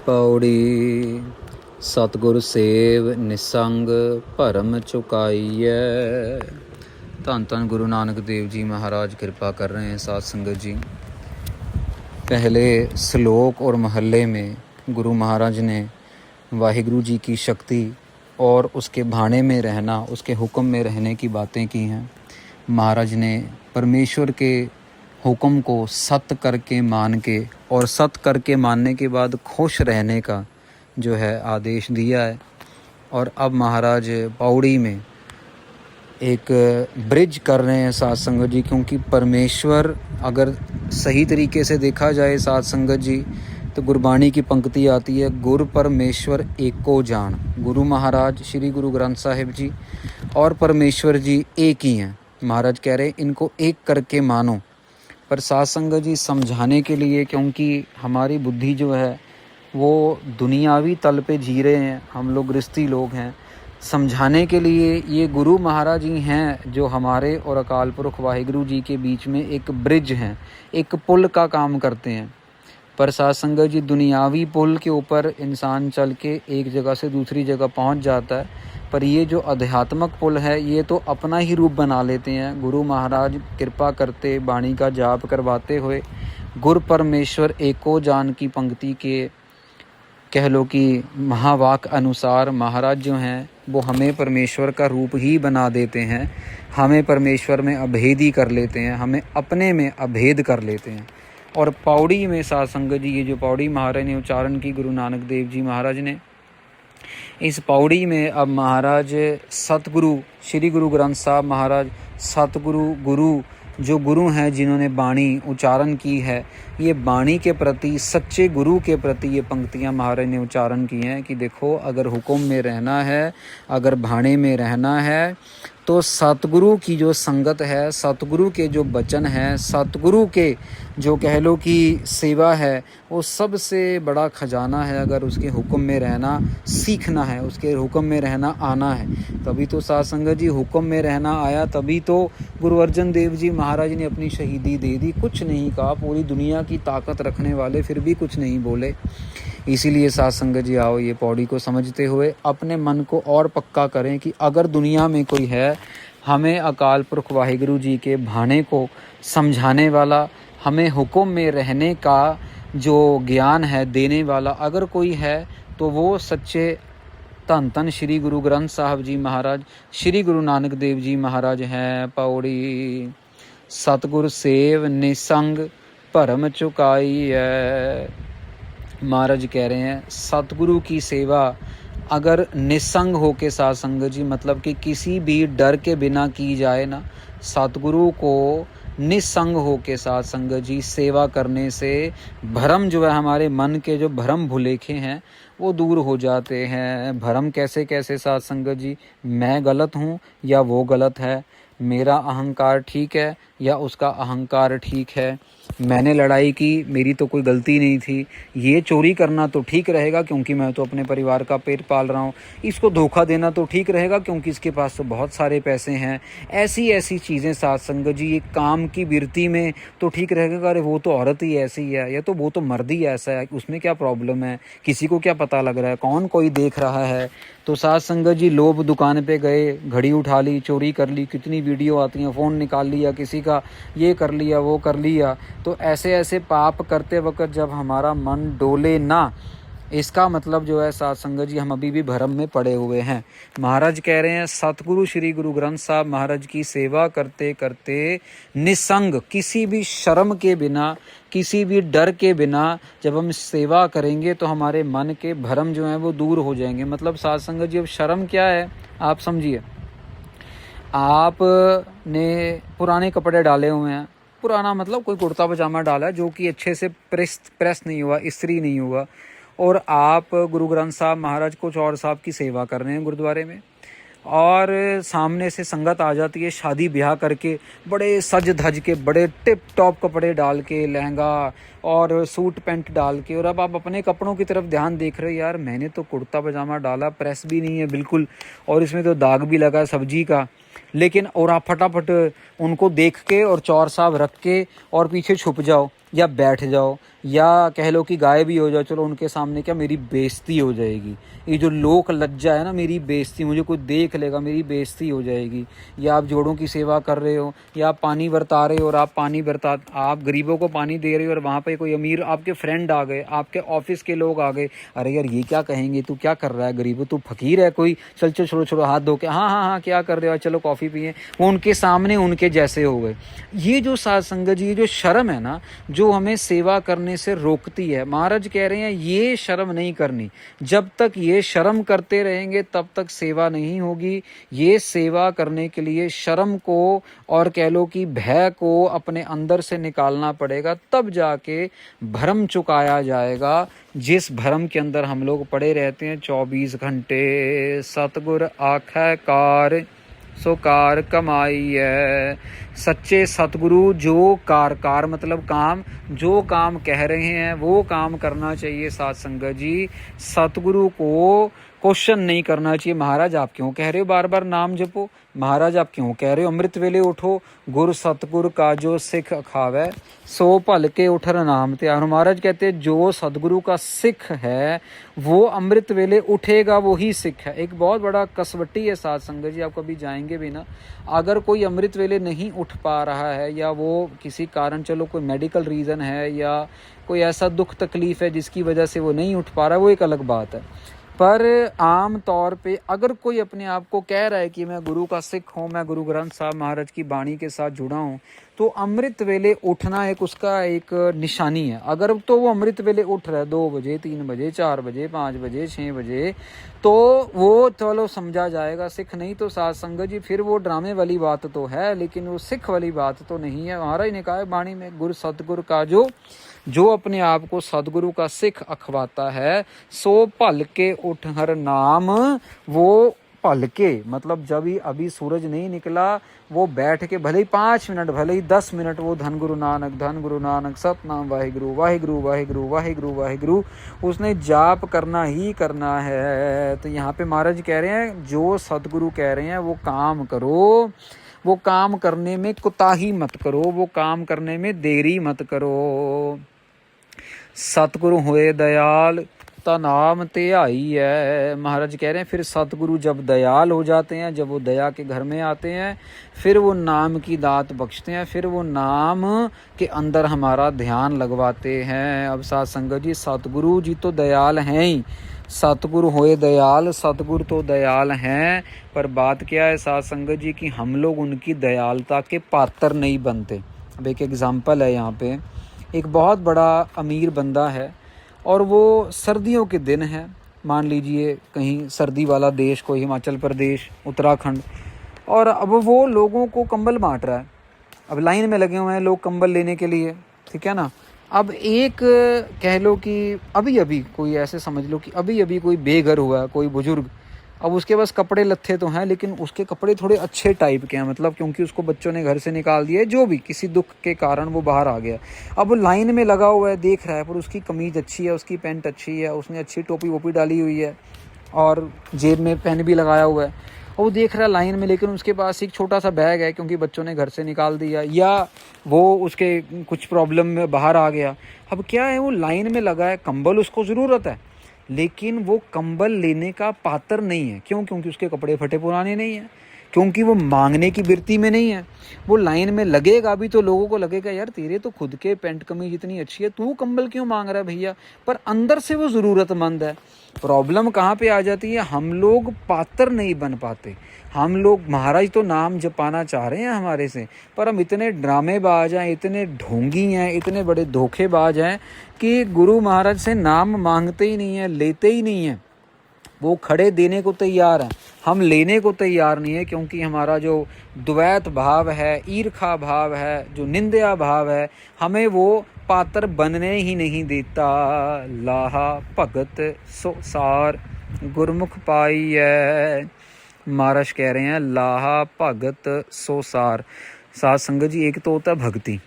पौड़ी सतगुर सेव निसंग भरम चुकाइए। धन धन गुरु नानक देव जी महाराज कृपा कर रहे हैं। साध संगत जी, पहले श्लोक और महल्ले में गुरु महाराज ने वाहिगुरु जी की शक्ति और उसके भाने में रहना, उसके हुक्म में रहने की बातें की हैं। महाराज ने परमेश्वर के हुक्म को सत्य करके मान के और सत्य करके मानने के बाद खुश रहने का जो है आदेश दिया है। और अब महाराज पौड़ी में एक ब्रिज कर रहे हैं साध संगत जी, क्योंकि परमेश्वर अगर सही तरीके से देखा जाए साध संगत जी तो गुरबाणी की पंक्ति आती है, गुर परमेश्वर एको जान। गुरु महाराज श्री गुरु ग्रंथ साहिब जी और परमेश्वर जी एक ही हैं। महाराज कह रहे इनको एक करके मानो। पर साध संगत जी समझाने के लिए, क्योंकि हमारी बुद्धि जो है वो दुनियावी तल पे जी रहे हैं, हम लोग गृहस्थी लोग हैं, समझाने के लिए ये गुरु महाराज ही हैं जो हमारे और अकाल पुरख वाहिगुरु जी के बीच में एक ब्रिज हैं, एक पुल का काम करते हैं। पर साध संगत जी दुनियावी पुल के ऊपर इंसान चल के एक जगह से दूसरी जगह पहुंच जाता है, पर ये जो आध्यात्मक पुल है ये तो अपना ही रूप बना लेते हैं। गुरु महाराज कृपा करते वाणी का जाप करवाते हुए गुर परमेश्वर एको जान की पंक्ति के कह लो कि महावाक अनुसार महाराज जो हैं वो हमें परमेश्वर का रूप ही बना देते हैं, हमें परमेश्वर में अभेदी कर लेते हैं, हमें अपने में अभेद कर लेते हैं। और पौड़ी में साध संगत जी ये जो पौड़ी महाराज ने उच्चारण की गुरु नानक देव जी महाराज ने, इस पौड़ी में अब महाराज सतगुरु श्री गुरु ग्रंथ साहब महाराज सतगुरु गुरु जो गुरु हैं जिन्होंने बाणी उच्चारण की है, ये बाणी के प्रति सच्चे गुरु के प्रति ये पंक्तियां महाराज ने उच्चारण की हैं कि देखो अगर हुक्म में रहना है, अगर भाणे में रहना है तो सतगुरु की जो संगत है, सतगुरु के जो वचन हैं, सतगुरु के जो कह लो कि सेवा है, वो सबसे बड़ा खजाना है। अगर उसके हुक्म में रहना सीखना है, उसके हुक्म में रहना आना है, तभी तो साध संगत जी हुक्म में रहना आया, तभी तो गुरु अर्जन देव जी महाराज ने अपनी शहीदी दे दी। कुछ नहीं कहा, पूरी दुनिया की ताकत रखने वाले फिर भी कुछ नहीं बोले। इसीलिए साध संगत जी आओ ये पौड़ी को समझते हुए अपने मन को और पक्का करें कि अगर दुनिया में कोई है हमें अकाल पुरख वाहिगुरु जी के भाने को समझाने वाला, हमें हुक्म में रहने का जो ज्ञान है देने वाला अगर कोई है तो वो सच्चे धन धन श्री गुरु ग्रंथ साहब जी महाराज श्री गुरु नानक देव जी महाराज हैं। पौड़ी सतगुर सेव निसंग भरम चुकाई है। महाराज कह रहे हैं सतगुरु की सेवा अगर निसंग हो के साथ संगत जी, मतलब कि किसी भी डर के बिना की जाए ना, सतगुरु को निसंग हो के साथ संगत जी सेवा करने से भरम जो है हमारे मन के जो भरम भुलेखे हैं वो दूर हो जाते हैं। भरम कैसे कैसे साथ संगत जी, मैं गलत हूँ या वो गलत है, मेरा अहंकार ठीक है या उसका अहंकार ठीक है, मैंने लड़ाई की मेरी तो कोई गलती नहीं थी, ये चोरी करना तो ठीक रहेगा क्योंकि मैं तो अपने परिवार का पेट पाल रहा हूँ, इसको धोखा देना तो ठीक रहेगा क्योंकि इसके पास तो बहुत सारे पैसे हैं। ऐसी ऐसी चीज़ें साथ संगत जी, ये काम की वृत्ति में तो ठीक रहेगा, अरे वो तो औरत ही ऐसी है या तो वो तो मर्द ही ऐसा है, उसमें क्या प्रॉब्लम है, किसी को क्या पता लग रहा है, कौन कोई देख रहा है। तो साथ संगत जी लोभ दुकान पे गए, घड़ी उठा ली, चोरी कर ली, कितनी वीडियो आती हैं, फ़ोन निकाल लिया किसी का, ये कर लिया वो कर लिया। तो ऐसे ऐसे पाप करते वक्त जब हमारा मन डोले ना, इसका मतलब जो है साध संगत जी हम अभी भी भरम में पड़े हुए हैं। महाराज कह रहे हैं सतगुरु श्री गुरु ग्रंथ साहब महाराज की सेवा करते करते निसंग, किसी भी शर्म के बिना, किसी भी डर के बिना जब हम सेवा करेंगे तो हमारे मन के भरम जो हैं वो दूर हो जाएंगे। मतलब साध संगत जी अब शर्म क्या है आप समझिए, आपने पुराने कपड़े डाले हुए हैं, पुराना मतलब कोई कुर्ता पजामा डाला है जो कि अच्छे से प्रेस नहीं हुआ, इस्त्री नहीं हुआ, और आप गुरु ग्रंथ साहब महाराज कुछ और साहब की सेवा कर रहे हैं गुरुद्वारे में, और सामने से संगत आ जाती है शादी ब्याह करके बड़े सज धज के, बड़े टिप टॉप कपड़े डाल के, लहंगा और सूट पैंट डाल के, और अब आप अपने कपड़ों की तरफ ध्यान देख रहे हो, यार मैंने तो कुर्ता पजामा डाला, प्रेस भी नहीं है बिल्कुल, और इसमें तो दाग भी लगा है सब्जी का, लेकिन और आप फटाफट उनको देख के और चौर साहब रख के और पीछे छुप जाओ या बैठ जाओ या कह लो कि गायब ही हो जाओ, चलो उनके सामने क्या मेरी बेइज्जती हो जाएगी, ये जो लोक लज्जा है ना, मेरी बेइज्जती, मुझे कोई देख लेगा मेरी बेइज्जती हो जाएगी। या आप जोड़ों की सेवा कर रहे हो, या आप पानी बरता रहे हो और आप गरीबों को पानी दे रहे हो और वहाँ पे कोई अमीर आपके फ्रेंड आ गए, आपके ऑफिस के लोग आ गए, अरे यार ये क्या कहेंगे, तू क्या कर रहा है गरीबों, तू फकीर है कोई, चल चल छोड़ो छोड़ो, हाथ धो के, हाँ हाँ हाँ क्या कर रहे हो, चलो कॉफ़ी पिए, वो उनके सामने उनके जैसे हो गए। ये जो साध संगत जी, ये जो शर्म है ना, जो हमें सेवा करने से रोकती है, महाराज कह रहे हैं ये शर्म नहीं करनी। जब तक ये शर्म करते रहेंगे तब तक सेवा नहीं होगी। ये सेवा करने के लिए शर्म को और कह लो कि भय को अपने अंदर से निकालना पड़ेगा, तब जाके भरम चुकाया जाएगा, जिस भरम के अंदर हम लोग पड़े रहते हैं 24 घंटे। सतगुर आखै कार सो कार कमाई है। सच्चे सतगुरु जो कार मतलब काम, जो काम कह रहे हैं वो काम करना चाहिए। साध संगत जी, सतगुरु को क्वेश्चन नहीं करना चाहिए, महाराज आप क्यों कह रहे हो बार बार नाम जपो, महाराज आप क्यों कह रहे हो अमृत वेले उठो, गुर सतगुर का जो सिख खावे सो भल के उठर नाम त्याग। महाराज कहते हैं जो सदगुरु का सिख है वो अमृत वेले उठेगा, वो ही सिख है। एक बहुत बड़ा कसवट्टी है साध संगत जी, आप कभी जाएंगे भी ना, अगर कोई अमृत वेले नहीं उठ पा रहा है या वो किसी कारण, चलो कोई मेडिकल रीज़न है या कोई ऐसा दुख तकलीफ है जिसकी वजह से वो नहीं उठ पा रहा है, वो एक अलग बात है। पर आम तौर पे अगर कोई अपने आप को कह रहा है कि मैं गुरु का सिख हूँ, मैं गुरु ग्रंथ साहब महाराज की बाणी के साथ जुड़ा हूँ, तो अमृत वेले उठना एक उसका एक निशानी है। अगर तो वो अमृत वेले उठ रहा है 2 बजे 3 बजे 4 बजे 5 बजे 6 बजे, तो वो चलो समझा जाएगा सिख। नहीं तो साध संगत जी फिर वो ड्रामे वाली बात तो है, लेकिन वो सिख वाली बात तो नहीं है। महाराज ने कहा है बाणी में, गुरु सतगुरु का जो अपने आप को सदगुरु का सिख अखवाता है, सो भल के उठ हर नाम। वो भल के मतलब जब ही अभी सूरज नहीं निकला, वो बैठ के भले ही 5 मिनट भले ही 10 मिनट वो धन गुरु नानक सतनाम वाहिगुरु वाहिगुरु वाहिगुरु वाहिगुरु वाहिगुरु उसने जाप करना ही करना है। तो यहाँ पे महाराज कह रहे हैं जो सदगुरु कह रहे हैं वो काम करो, वो काम करने में कुताही मत करो, वो काम करने में देरी मत करो। सतगुरु होए दयाल ता नाम त्याई है। महाराज कह रहे हैं फिर सतगुरु जब दयाल हो जाते हैं, जब वो दया के घर में आते हैं, फिर वो नाम की दात बख्शते हैं, फिर वो नाम के अंदर हमारा ध्यान लगवाते हैं। अब साध संगत जी सतगुरु जी तो दयाल हैं ही, सतगुरु होए दयाल, सतगुरु तो दयाल हैं, पर बात क्या है साध संगत जी कि हम लोग उनकी दयालता के पात्र नहीं बनते। अब एक एग्जाम्पल है यहाँ पे, एक बहुत बड़ा अमीर बंदा है और वो सर्दियों के दिन है, मान लीजिए कहीं सर्दी वाला देश, कोई हिमाचल प्रदेश उत्तराखंड, और अब वो लोगों को कंबल बांट रहा है। अब लाइन में लगे हुए हैं लोग कंबल लेने के लिए, ठीक है ना। अब एक कह लो कि अभी अभी कोई ऐसे समझ लो कि अभी अभी कोई बेघर हुआ है, कोई बुजुर्ग, अब उसके पास कपड़े लत्थे तो हैं लेकिन उसके कपड़े थोड़े अच्छे टाइप के हैं, मतलब क्योंकि उसको बच्चों ने घर से निकाल दिया है, जो भी किसी दुख के कारण वो बाहर आ गया। अब वो लाइन में लगा हुआ है, देख रहा है, पर उसकी कमीज अच्छी है, उसकी पैंट अच्छी है, उसने अच्छी टोपी वोपी डाली हुई है और जेब में पेन भी लगाया हुआ है, और वो देख रहा है लाइन में, लेकिन उसके पास एक छोटा सा बैग है क्योंकि बच्चों ने घर से निकाल दिया या वो उसके कुछ प्रॉब्लम में बाहर आ गया। अब क्या है, वो लाइन में लगा है, कंबल उसको ज़रूरत है लेकिन वो कंबल लेने का पात्र नहीं है। क्यों? क्योंकि उसके कपड़े फटे पुराने नहीं हैं, क्योंकि वो मांगने की वृत्ति में नहीं है। वो लाइन में लगेगा भी तो लोगों को लगेगा यार तेरे तो खुद के पैंट कमीज इतनी अच्छी है, तू कंबल क्यों मांग रहा है भैया, पर अंदर से वो ज़रूरतमंद है। प्रॉब्लम कहाँ पे आ जाती है, हम लोग पात्र नहीं बन पाते। हम लोग महाराज तो नाम जपाना चाह रहे हैं हमारे से, पर हम इतने ड्रामेबाज हैं, इतने ढोंगी हैं, इतने बड़े धोखेबाज हैं कि गुरु महाराज से नाम मांगते ही नहीं हैं, लेते ही नहीं हैं। वो खड़े देने को तैयार हैं, हम लेने को तैयार नहीं है, क्योंकि हमारा जो द्वैत भाव है, ईर्खा भाव है, जो निंदा भाव है, हमें वो पात्र बनने ही नहीं देता। लाहा भगत सो सार गुरमुख पाई है। महाराज कह रहे हैं लाहा भगत सो सार। साध संगत जी एक तो होता है भक्ति,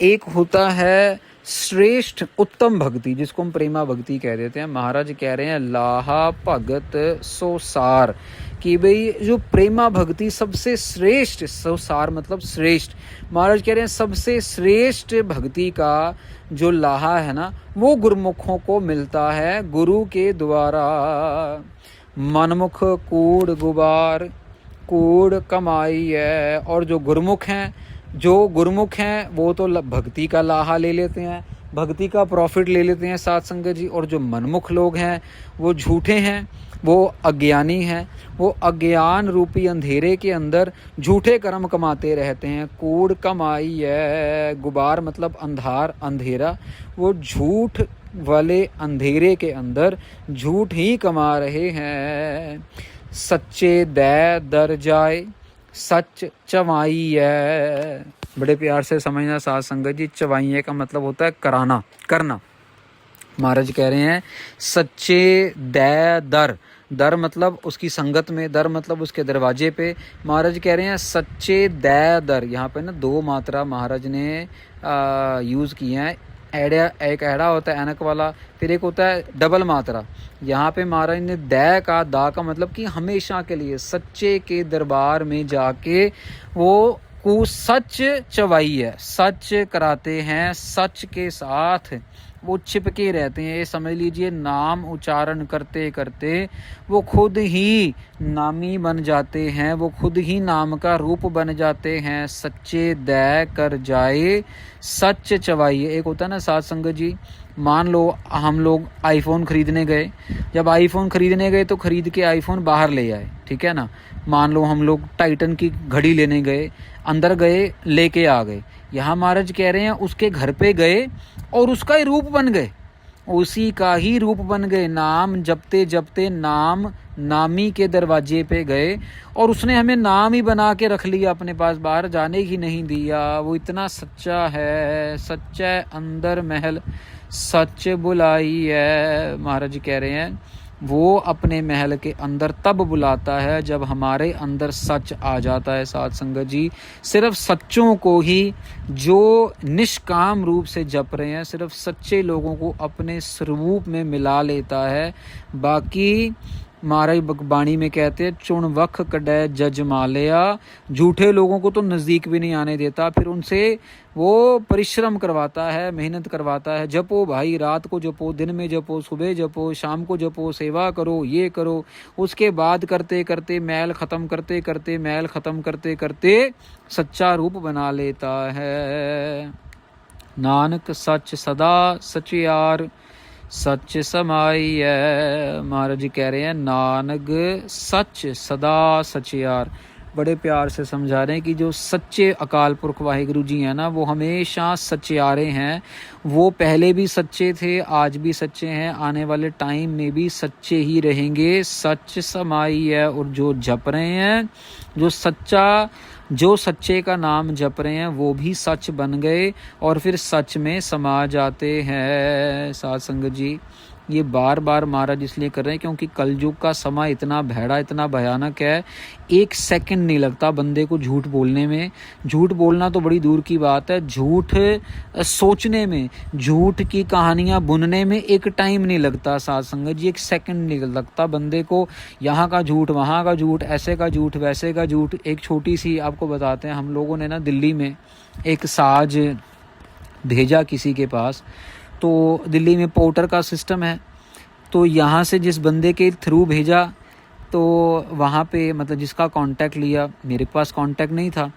एक होता है श्रेष्ठ उत्तम भक्ति, जिसको हम प्रेमा भक्ति कह देते हैं, महाराज कह रहे हैं लाहा भगत सो सार, कि भाई जो प्रेमा भक्ति सबसे श्रेष्ठ, सो सार मतलब श्रेष्ठ, महाराज कह रहे हैं सबसे श्रेष्ठ भक्ति का जो लाहा है ना वो गुरुमुखों को मिलता है गुरु के द्वारा। मनमुख कूड़ गुबार कूड़ कमाई है, और जो गुरुमुख हैं वो तो भक्ति का लाहा ले लेते हैं, भक्ति का प्रॉफिट ले लेते हैं साथ संगत जी। और जो मनमुख लोग हैं वो झूठे हैं, वो अज्ञानी हैं, वो अज्ञान रूपी अंधेरे के अंदर झूठे कर्म कमाते रहते हैं। कूड़ कमाई है, गुबार मतलब अंधार, अंधेरा, वो झूठ वाले अंधेरे के अंदर झूठ ही कमा रहे हैं। सच्चे दै दर जाए सच चवाई है, बड़े प्यार से समझना साथ संगत जी। चवाइये का मतलब होता है कराना, करना। महाराज कह रहे हैं सच्चे दै दर, दर मतलब उसकी संगत में, दर मतलब उसके दरवाजे पे। महाराज कह रहे हैं सच्चे दै दर, यहाँ पे ना दो मात्रा महाराज ने यूज़ की हैं। एड़ा, एक एड़ा होता है ऐनक वाला, फिर एक होता है डबल मात्रा। यहाँ पे महाराज ने दै का, दा का मतलब कि हमेशा के लिए सच्चे के दरबार में जाके वो को सच चवाई है, सच कराते हैं, सच के साथ वो चिपके रहते हैं। ये समझ लीजिए नाम उच्चारण करते करते वो खुद ही नामी बन जाते हैं, वो खुद ही नाम का रूप बन जाते हैं। सच्चे दै कर जाए सच चवाइए। एक होता है ना साथ संगत जी, मान लो हम लोग आईफोन खरीदने गए, जब आईफोन खरीदने गए तो खरीद के आईफोन बाहर ले आए, ठीक है ना। मान लो हम लोग टाइटन की घड़ी लेने गए, अंदर गए लेके आ गए। यहाँ महाराज कह रहे हैं उसके घर पे गए और उसका ही रूप बन गए, उसी का ही रूप बन गए। नाम जपते जपते नाम नामी के दरवाजे पे गए और उसने हमें नाम ही बना के रख लिया अपने पास, बाहर जाने ही नहीं दिया। वो इतना सच्चा है, सच्चा अंदर महल सच बुलाई है। महाराज कह रहे हैं वो अपने महल के अंदर तब बुलाता है जब हमारे अंदर सच आ जाता है। साथ संगत जी, सिर्फ सच्चों को ही, जो निष्काम रूप से जप रहे हैं, सिर्फ सच्चे लोगों को अपने स्वरूप में मिला लेता है। बाकी महाराज बाणी में कहते हैं चुन वख कड़ै जज मालिया, झूठे लोगों को तो नज़दीक भी नहीं आने देता, फिर उनसे वो परिश्रम करवाता है, मेहनत करवाता है। जपो भाई, रात को जपो, दिन में जपो, सुबह जपो, शाम को जपो, सेवा करो, ये करो। उसके बाद करते करते मैल ख़त्म करते करते मैल ख़त्म करते करते सच्चा रूप बना लेता है। नानक सच सदा सचियार सच समाई है। महाराज जी कह रहे हैं नानक सच सदा सचियार, बड़े प्यार से समझा रहे हैं कि जो सच्चे अकाल पुरख वाहिगुरु जी हैं ना, वो हमेशा सच्चारे हैं। वो पहले भी सच्चे थे, आज भी सच्चे हैं, आने वाले टाइम में भी सच्चे ही रहेंगे। सच समाई है, और जो जप रहे हैं, जो सच्चे का नाम जप रहे हैं, वो भी सच बन गए और फिर सच में समा जाते हैं। साथ संगत जी, ये बार बार महाराज इसलिए कर रहे हैं क्योंकि कलयुग का समय इतना भैड़ा, इतना भयानक है। एक सेकंड नहीं लगता बंदे को झूठ बोलने में। झूठ बोलना तो बड़ी दूर की बात है, झूठ सोचने में, झूठ की कहानियां बुनने में एक टाइम नहीं लगता। साथ संगत जी, एक सेकंड नहीं लगता बंदे को। यहाँ का झूठ, वहाँ का झूठ, ऐसे का झूठ, वैसे का झूठ। एक छोटी सी आपको बताते हैं, हम लोगों ने ना दिल्ली में एक साज भेजा किसी के पास, तो दिल्ली में पोर्टर का सिस्टम है, तो यहाँ से जिस बंदे के थ्रू भेजा तो वहाँ पे मतलब जिसका कांटेक्ट लिया, मेरे पास कांटेक्ट नहीं था,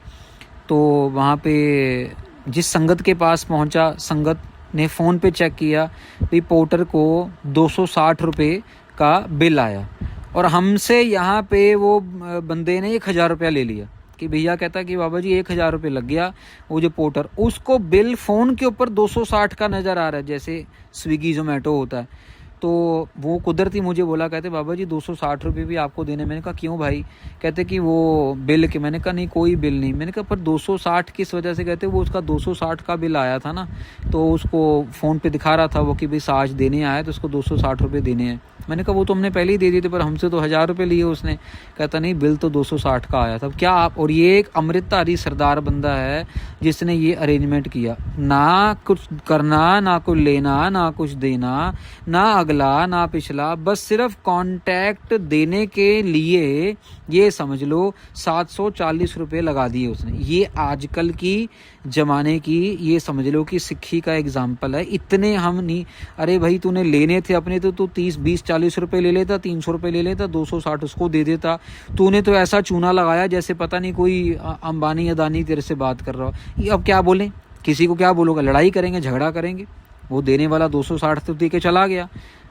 तो वहाँ पे जिस संगत के पास पहुँचा, संगत ने फ़ोन पे चेक किया, भाई पोर्टर को 260 रुपये का बिल आया, और हमसे यहाँ पे वो बंदे ने 1000 रुपया ले लिया कि भैया कहता कि बाबा जी 1000 रुपये लग गया। वो जो पोर्टर, उसको बिल फ़ोन के ऊपर 260 का नज़र आ रहा है, जैसे स्विगी जोमेटो होता है। तो वो कुदरती मुझे बोला, कहते बाबा जी 260 रुपये भी आपको देने। मैंने कहा क्यों भाई? कहते कि वो बिल के। मैंने कहा नहीं कोई बिल नहीं। मैंने कहा पर 260 किस वजह से? कहते वो उसका 260 का बिल आया था ना, तो उसको फ़ोन पे दिखा रहा था वो कि भाई साज देने आया तो उसको 260 रुपये देने हैं। मैंने कहा वो तो हमने पहले ही दे दिए थे, पर हमसे तो 1000 रुपये लिए उसने। कहता नहीं, बिल तो 260 का आया था। क्या आप, और ये एक अमृतधारी सरदार बंदा है जिसने ये अरेंजमेंट किया, ना कुछ करना, ना कुछ लेना, ना कुछ देना, ना अगला ना पिछला, बस सिर्फ कॉन्टैक्ट देने के लिए ये समझ लो 740 रुपये लगा दिए उसने। ये आजकल की ज़माने की ये समझ लो कि सिक्खी का एग्जाम्पल है। इतने हम नहीं, अरे भाई तूने लेने थे अपने तो तू 30 20 40 रुपये ले लेता, 300 रुपये ले लेता, 260 उसको दे देता। तूने तो ऐसा चूना लगाया जैसे पता नहीं कोई अंबानी अदानी तेरे से बात कर रहा हो। अब क्या बोलें, किसी को क्या बोलोगे, लड़ाई करेंगे, झगड़ा करेंगे। वो देने वाला 260 तो दे के चला गया,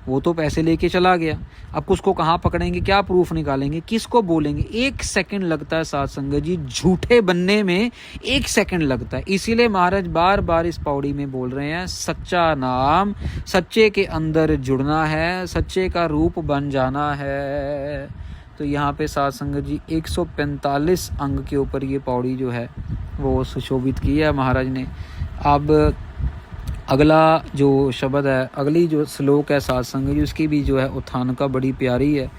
वो तो पैसे लेके चला गया। अब उसको कहाँ पकड़ेंगे, क्या प्रूफ निकालेंगे, किसको बोलेंगे? 1 सेकंड लगता है साध संगत जी, झूठे बनने में 1 सेकंड लगता है। इसीलिए महाराज बार बार इस पौड़ी में बोल रहे हैं, सच्चा नाम, सच्चे के अंदर जुड़ना है, सच्चे का रूप बन जाना है। तो यहाँ पे साध संगत जी 145 अंग के ऊपर ये पौड़ी जो है वो सुशोभित की है महाराज ने। अब अगला जो शब्द है, अगली जो श्लोक है साध संगत जी, उसकी भी जो है उत्थान का बड़ी प्यारी है।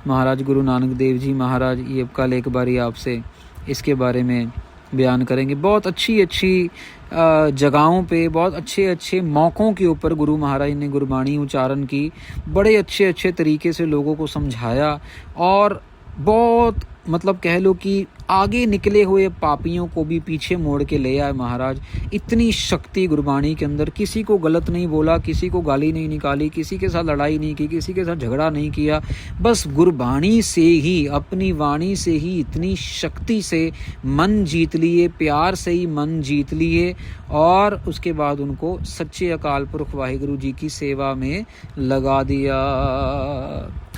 महाराज गुरु नानक देव जी महाराज ये कल एक बारी आपसे इसके बारे में बयान करेंगे। बहुत अच्छी अच्छी जगहों पे, बहुत अच्छे अच्छे मौक़ों के ऊपर गुरु महाराज ने गुरबाणी उच्चारण की, बड़े अच्छे अच्छे तरीके से लोगों को समझाया, और बहुत मतलब कह लो कि आगे निकले हुए पापियों को भी पीछे मोड़ के ले आए महाराज। इतनी शक्ति गुरबाणी के अंदर, किसी को गलत नहीं बोला, किसी को गाली नहीं निकाली, किसी के साथ लड़ाई नहीं की, किसी के साथ झगड़ा नहीं किया। बस गुरबाणी से ही, अपनी वाणी से ही इतनी शक्ति से मन जीत लिए, प्यार से ही मन जीत लिए, और उसके बाद उनको सच्चे अकाल पुरख वाहिगुरु जी की सेवा में लगा दिया।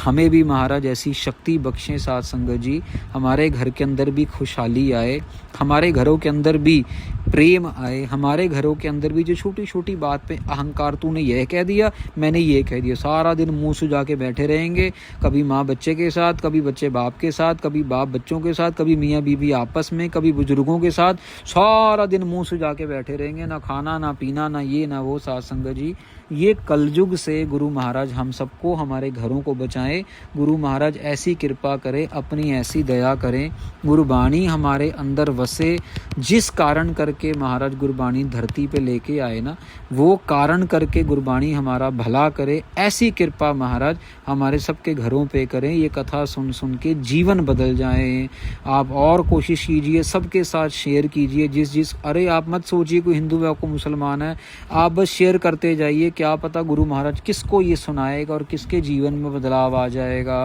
हमें भी महाराज ऐसी शक्ति बख्शें साध संगत जी, हमारे घर के अंदर भी खुशहाली आए, हमारे घरों के अंदर भी प्रेम आए, हमारे घरों के अंदर भी जो छोटी छोटी बात पे अहंकार, तूने यह कह दिया, मैंने ये कह दिया, सारा दिन मुंह सुजा के बैठे रहेंगे, कभी माँ बच्चे के साथ, कभी बच्चे बाप के साथ, कभी बाप बच्चों के साथ, कभी मियाँ बीवी आपस में, कभी बुजुर्गों के साथ, सारा दिन मुंह सुजा के बैठे रहेंगे, ना खाना ना पीना ना ये ना वो। साध संगत जी ये कलयुग से गुरु महाराज हम सबको, हमारे घरों को बचाएं। गुरु महाराज ऐसी कृपा करें, अपनी ऐसी दया करें, गुरबाणी हमारे अंदर वसे। जिस कारण करके महाराज गुरबाणी धरती पे लेके आए ना, वो कारण करके गुरबाणी हमारा भला करे। ऐसी कृपा महाराज हमारे सबके घरों पे करें। ये कथा सुन सुन के जीवन बदल जाए। आप और कोशिश कीजिए, सबके साथ शेयर कीजिए। जिस अरे आप मत सोचिए कोई हिंदू है को मुसलमान है, आप बस शेयर करते जाइए। क्या पता गुरु महाराज किसको ये सुनाएगा और किसके जीवन में बदलाव आ जाएगा।